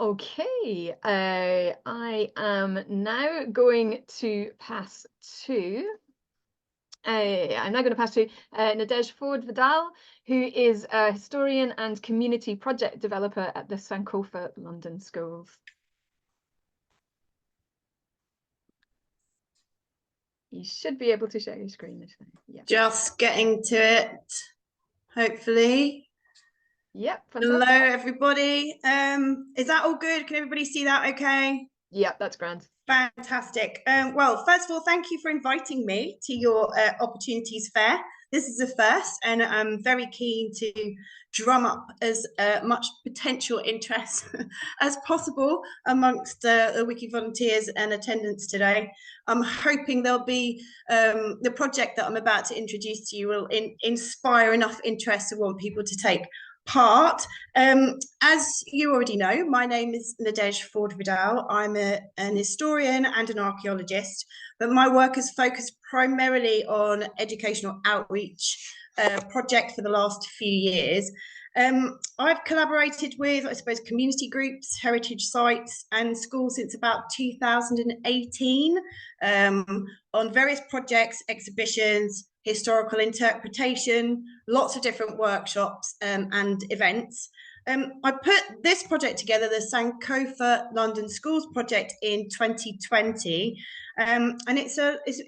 Okay, I am now going to pass to Nadege Forde Vidal, who is a historian and community project developer at the Sankofa London Schools. You should be able to share your screen. Yeah. Just getting to it, hopefully. Yep, Hello, fantastic. everybody. Is that all good? Can everybody see that okay? Yep, that's grand. Fantastic. Well, first of all, thank you for inviting me to your Opportunities Fair. This is a first, and I'm very keen to drum up as much potential interest as possible amongst the Wiki volunteers and attendants today. I'm hoping there'll be the project that I'm about to introduce to you will inspire enough interest to want people to take part. As you already know, my name is Nadege Forde Vidal. I'm an historian and an archaeologist, but my work has focused primarily on educational outreach project for the last few years. I've collaborated with, I suppose, community groups, heritage sites, and schools since about 2018 on various projects, exhibitions, historical interpretation, lots of different workshops and events. I put this project together, the Sankofa London Schools project, in 2020, and it's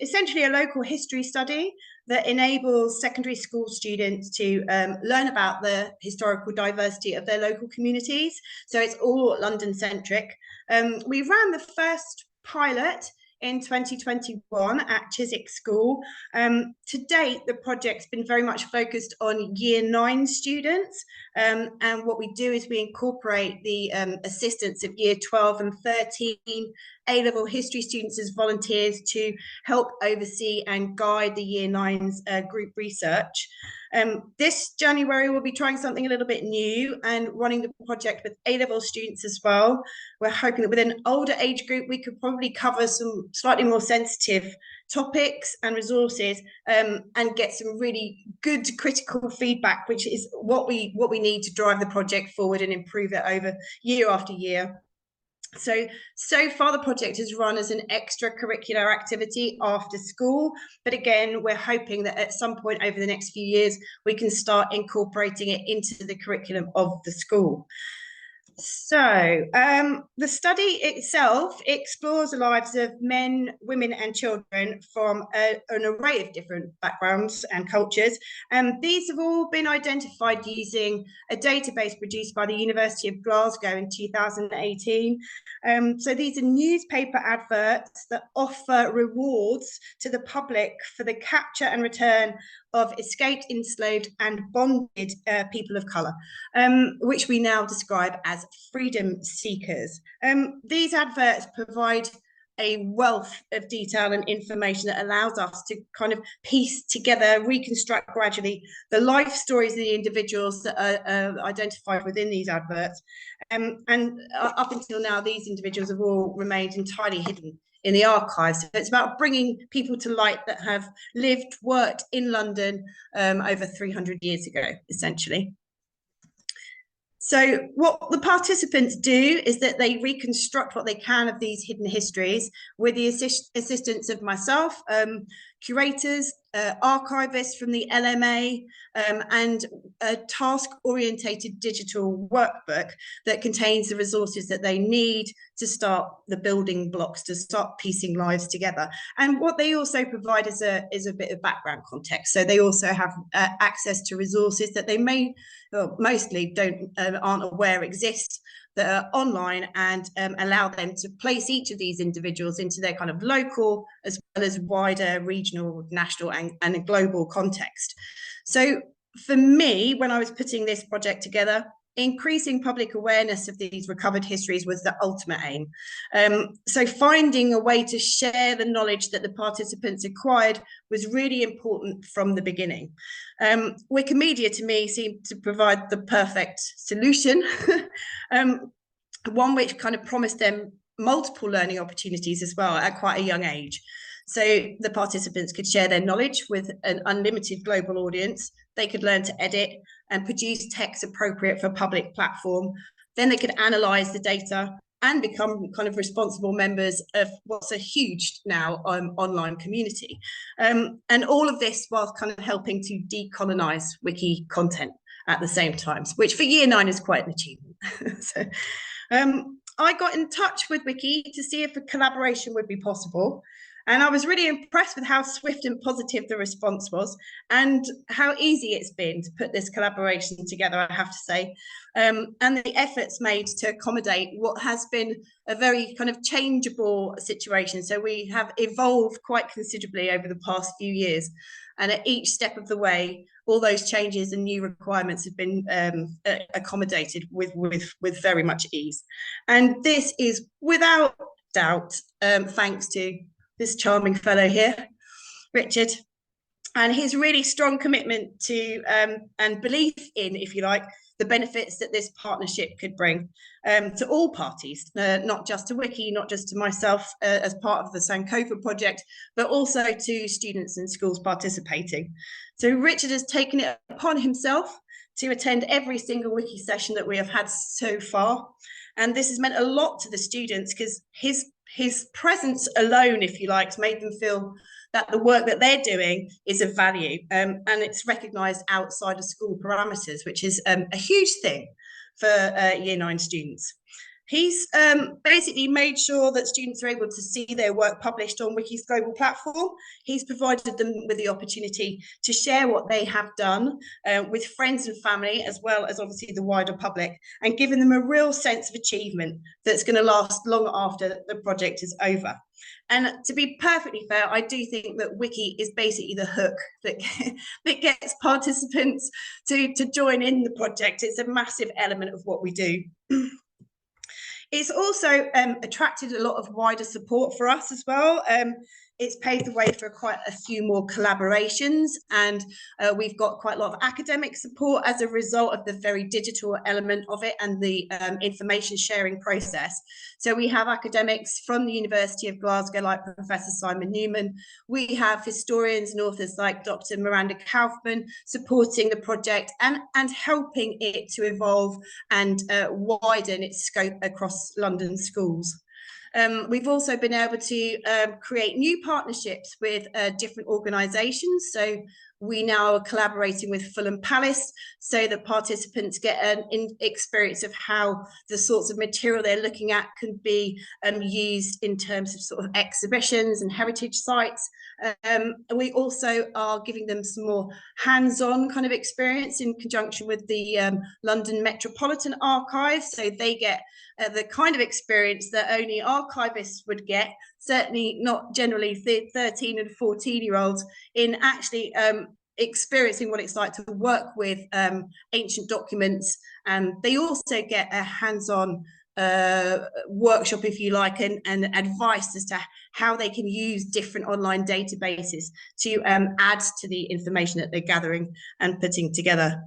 essentially a local history study that enables secondary school students to learn about the historical diversity of their local communities. So it's all London-centric. We ran the first pilot in 2021 at Chiswick School. To date, the project's been very much focused on Year 9 students, and what we do is we incorporate the assistance of Year 12 and 13 A-level history students as volunteers to help oversee and guide the Year 9's group research. This January, we'll be trying something a little bit new and running the project with A-level students as well. We're hoping that with an older age group, we could probably cover some slightly more sensitive topics and resources, and get some really good critical feedback, which is what we need to drive the project forward and improve it over year after year. So far, the project has run as an extracurricular activity after school, but again, we're hoping that at some point over the next few years, we can start incorporating it into the curriculum of the school. So the study itself explores the lives of men, women, and children from an array of different backgrounds and cultures. And these have all been identified using a database produced by the University of Glasgow in 2018. So these are newspaper adverts that offer rewards to the public for the capture and return of escaped, enslaved, and bonded people of colour, which we now describe as freedom seekers. These adverts provide a wealth of detail and information that allows us to kind of piece together, reconstruct gradually the life stories of the individuals that are identified within these adverts. And up until now, these individuals have all remained entirely hidden in the archives. So it's about bringing people to light that have lived, worked in London over 300 years ago, essentially. So what the participants do is that they reconstruct what they can of these hidden histories with the assistance of myself, curators, archivists from the LMA, and a task-orientated digital workbook that contains the resources that they need to start the building blocks, to start piecing lives together. And what they also provide is a bit of background context. So they also have access to resources that they mostly aren't aware exist, that are online, and allow them to place each of these individuals into their kind of local as well as wider regional, national, and a global context. So for me, when I was putting this project together, increasing public awareness of these recovered histories was the ultimate aim. So finding a way to share the knowledge that the participants acquired was really important from the beginning. Wikimedia, to me, seemed to provide the perfect solution, one which kind of promised them multiple learning opportunities as well at quite a young age. So the participants could share their knowledge with an unlimited global audience. They could learn to edit and produce text appropriate for a public platform, then they could analyze the data and become kind of responsible members of what's a huge now online community. And all of this while kind of helping to decolonize wiki content at the same time, which for year 9 is quite an achievement. So I got in touch with Wiki to see if a collaboration would be possible. And I was really impressed with how swift and positive the response was, and how easy it's been to put this collaboration together, I have to say, and the efforts made to accommodate what has been a very kind of changeable situation. So we have evolved quite considerably over the past few years, and at each step of the way, all those changes and new requirements have been accommodated with very much ease. And this is without doubt thanks to this charming fellow here, Richard, and his really strong commitment to and belief in, if you like, the benefits that this partnership could bring to all parties, not just to Wiki, not just to myself as part of the Sankofa project, but also to students and schools participating. So Richard has taken it upon himself to attend every single Wiki session that we have had so far. And this has meant a lot to the students, because his presence alone, if you like, has made them feel that the work that they're doing is of value, and it's recognised outside of school parameters, which is a huge thing for year 9 students. He's basically made sure that students are able to see their work published on Wiki's global platform. He's provided them with the opportunity to share what they have done with friends and family, as well as obviously the wider public, and given them a real sense of achievement that's going to last long after the project is over. And to be perfectly fair, I do think that Wiki is basically the hook that gets participants to join in the project. It's a massive element of what we do. It's also attracted a lot of wider support for us as well. It's paved the way for quite a few more collaborations, and we've got quite a lot of academic support as a result of the very digital element of it and the information sharing process. So we have academics from the University of Glasgow like Professor Simon Newman. We have historians and authors like Dr. Miranda Kaufman supporting the project and helping it to evolve and widen its scope across London schools. We've also been able to create new partnerships with different organisations. So we now are collaborating with Fulham Palace so that participants get an experience of how the sorts of material they're looking at can be used in terms of sort of exhibitions and heritage sites. We also are giving them some more hands-on kind of experience in conjunction with the London Metropolitan Archive, so they get the kind of experience that only archivists would get, certainly not generally 13 and 14-year-olds, in actually experiencing what it's like to work with ancient documents. And they also get a hands-on workshop, if you like, and advice as to how they can use different online databases to add to the information that they're gathering and putting together.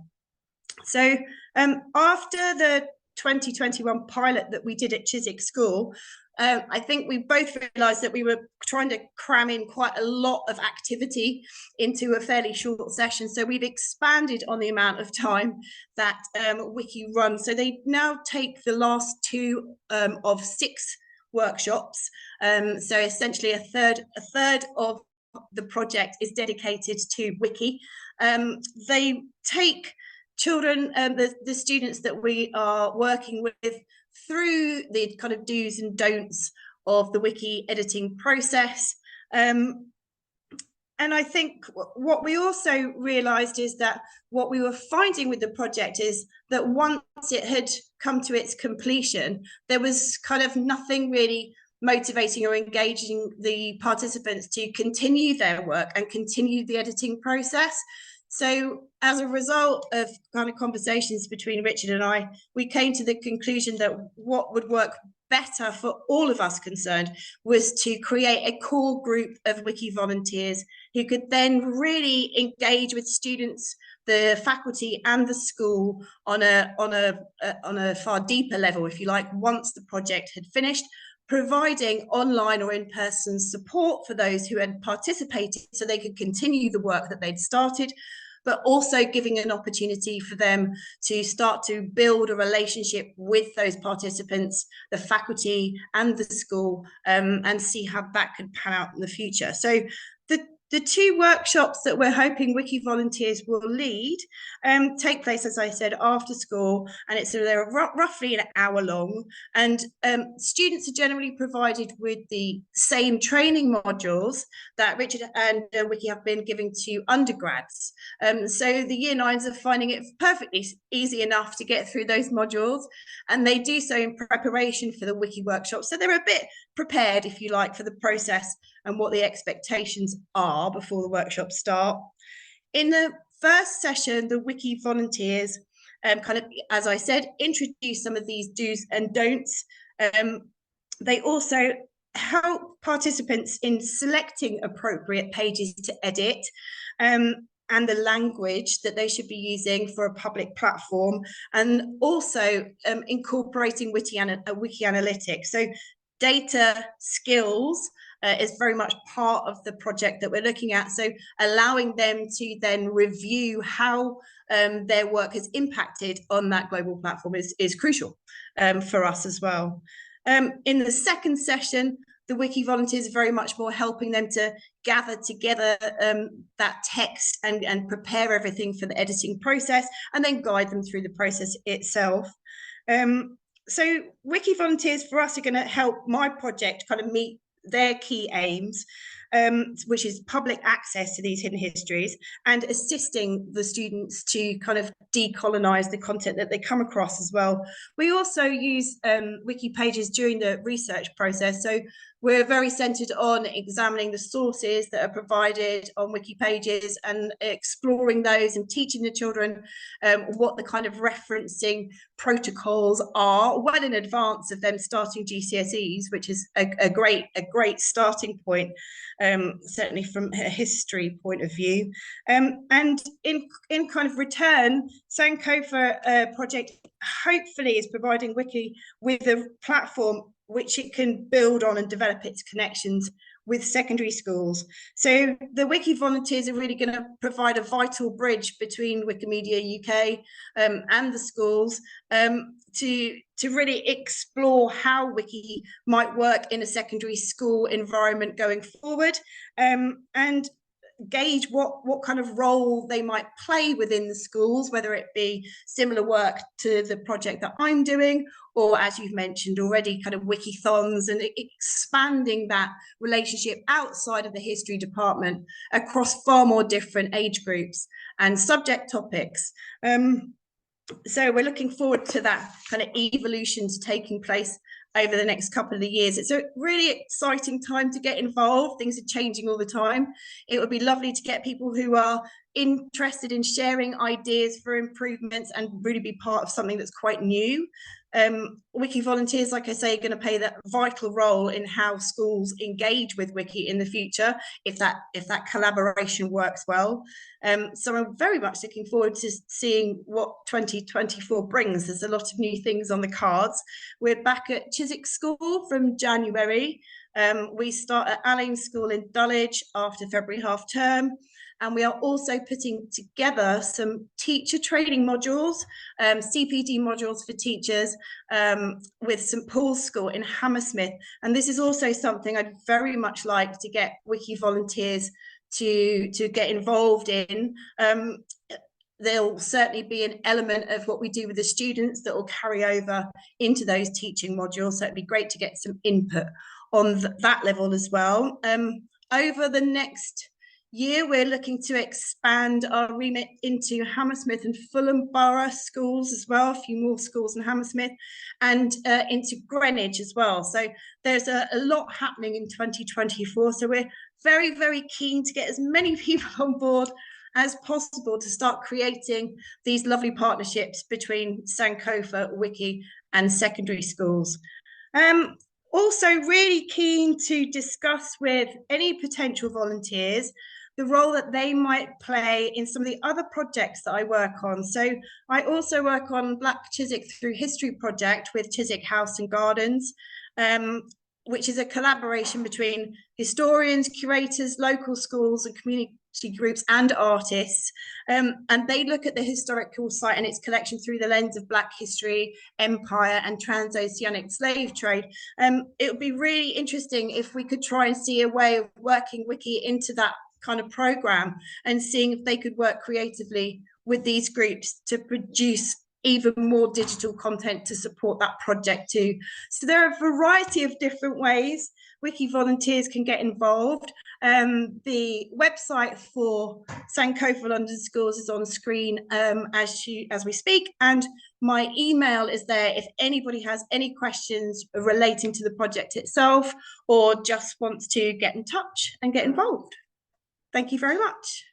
So after the 2021 pilot that we did at Chiswick School, I think we both realised that we were trying to cram in quite a lot of activity into a fairly short session. So we've expanded on the amount of time that Wiki runs. So they now take the last 2 of 6 workshops. So essentially a third of the project is dedicated to Wiki. They take children, the students that we are working with, through the kind of do's and don'ts of the Wiki editing process. And I think what we also realised is that what we were finding with the project is that once it had come to its completion, there was kind of nothing really motivating or engaging the participants to continue their work and continue the editing process. So as a result of kind of conversations between Richard and I, we came to the conclusion that what would work better for all of us concerned was to create a core group of Wiki volunteers who could then really engage with students, the faculty and the school on a far deeper level, if you like, once the project had finished, providing online or in-person support for those who had participated so they could continue the work that they'd started, but also giving an opportunity for them to start to build a relationship with those participants, the faculty and the school, and see how that could pan out in the future. So the two workshops that we're hoping Wiki volunteers will lead take place, as I said, after school, and they're roughly an hour long. And students are generally provided with the same training modules that Richard and Wiki have been giving to undergrads. So the year nines are finding it perfectly easy enough to get through those modules, and they do so in preparation for the Wiki workshop. So they're a bit prepared, if you like, for the process and what the expectations are before the workshops start. In the first session, the Wiki volunteers kind of, as I said, introduce some of these do's and don'ts. They also help participants in selecting appropriate pages to edit, and the language that they should be using for a public platform, and also incorporating wiki analytics. So data skills is very much part of the project that we're looking at. So allowing them to then review how their work has impacted on that global platform is crucial for us as well. In the second session, the Wiki volunteers are very much more helping them to gather together that text and prepare everything for the editing process, and then guide them through the process itself. So Wiki volunteers for us are going to help my project kind of meet their key aims, which is public access to these hidden histories and assisting the students to kind of decolonize the content that they come across as well. We also use wiki pages during the research process. So we're very centered on examining the sources that are provided on wiki pages and exploring those and teaching the children what the kind of referencing protocols are well in advance of them starting GCSEs, which is a great starting point, certainly from a history point of view. And in kind of return, Sankofa project hopefully is providing Wiki with a platform which it can build on and develop its connections with secondary schools. So the Wiki volunteers are really going to provide a vital bridge between Wikimedia UK and the schools to really explore how Wiki might work in a secondary school environment going forward, and gauge what kind of role they might play within the schools, whether it be similar work to the project that I'm doing, or as you've mentioned already, kind of wikithons, and expanding that relationship outside of the history department across far more different age groups and subject topics. So we're looking forward to that kind of evolution to taking place over the next couple of years. It's a really exciting time to get involved. Things are changing all the time. It would be lovely to get people who are interested in sharing ideas for improvements and really be part of something that's quite new. Wiki volunteers, like I say, are going to play that vital role in how schools engage with Wiki in the future, if that collaboration works well. So I'm very much looking forward to seeing what 2024 brings. There's a lot of new things on the cards. We're back at Chiswick School from January. We start at Alleyne School in Dulwich after February half term. And we are also putting together some teacher training modules, CPD modules for teachers, with St Paul's School in Hammersmith. And this is also something I'd very much like to get Wiki volunteers to get involved in. There'll certainly be an element of what we do with the students that will carry over into those teaching modules. So it'd be great to get some input on that level as well. Over the next year, we're looking to expand our remit into Hammersmith and Fulham Borough schools as well, a few more schools in Hammersmith, and into Greenwich as well. So there's a lot happening in 2024. So we're very, very keen to get as many people on board as possible to start creating these lovely partnerships between Sankofa, Wiki, and secondary schools. Also really keen to discuss with any potential volunteers the role that they might play in some of the other projects that I work on. So I also work on Black Chiswick Through History project with Chiswick House and Gardens, which is a collaboration between historians, curators, local schools, and community groups and artists, and they look at the historical site and its collection through the lens of Black history, empire, and transoceanic slave trade. It would be really interesting if we could try and see a way of working Wiki into that kind of program and seeing if they could work creatively with these groups to produce even more digital content to support that project too. So there are a variety of different ways Wiki volunteers can get involved. The website for Sankofa London Schools is on screen as we speak, and my email is there if anybody has any questions relating to the project itself or just wants to get in touch and get involved. Thank you very much.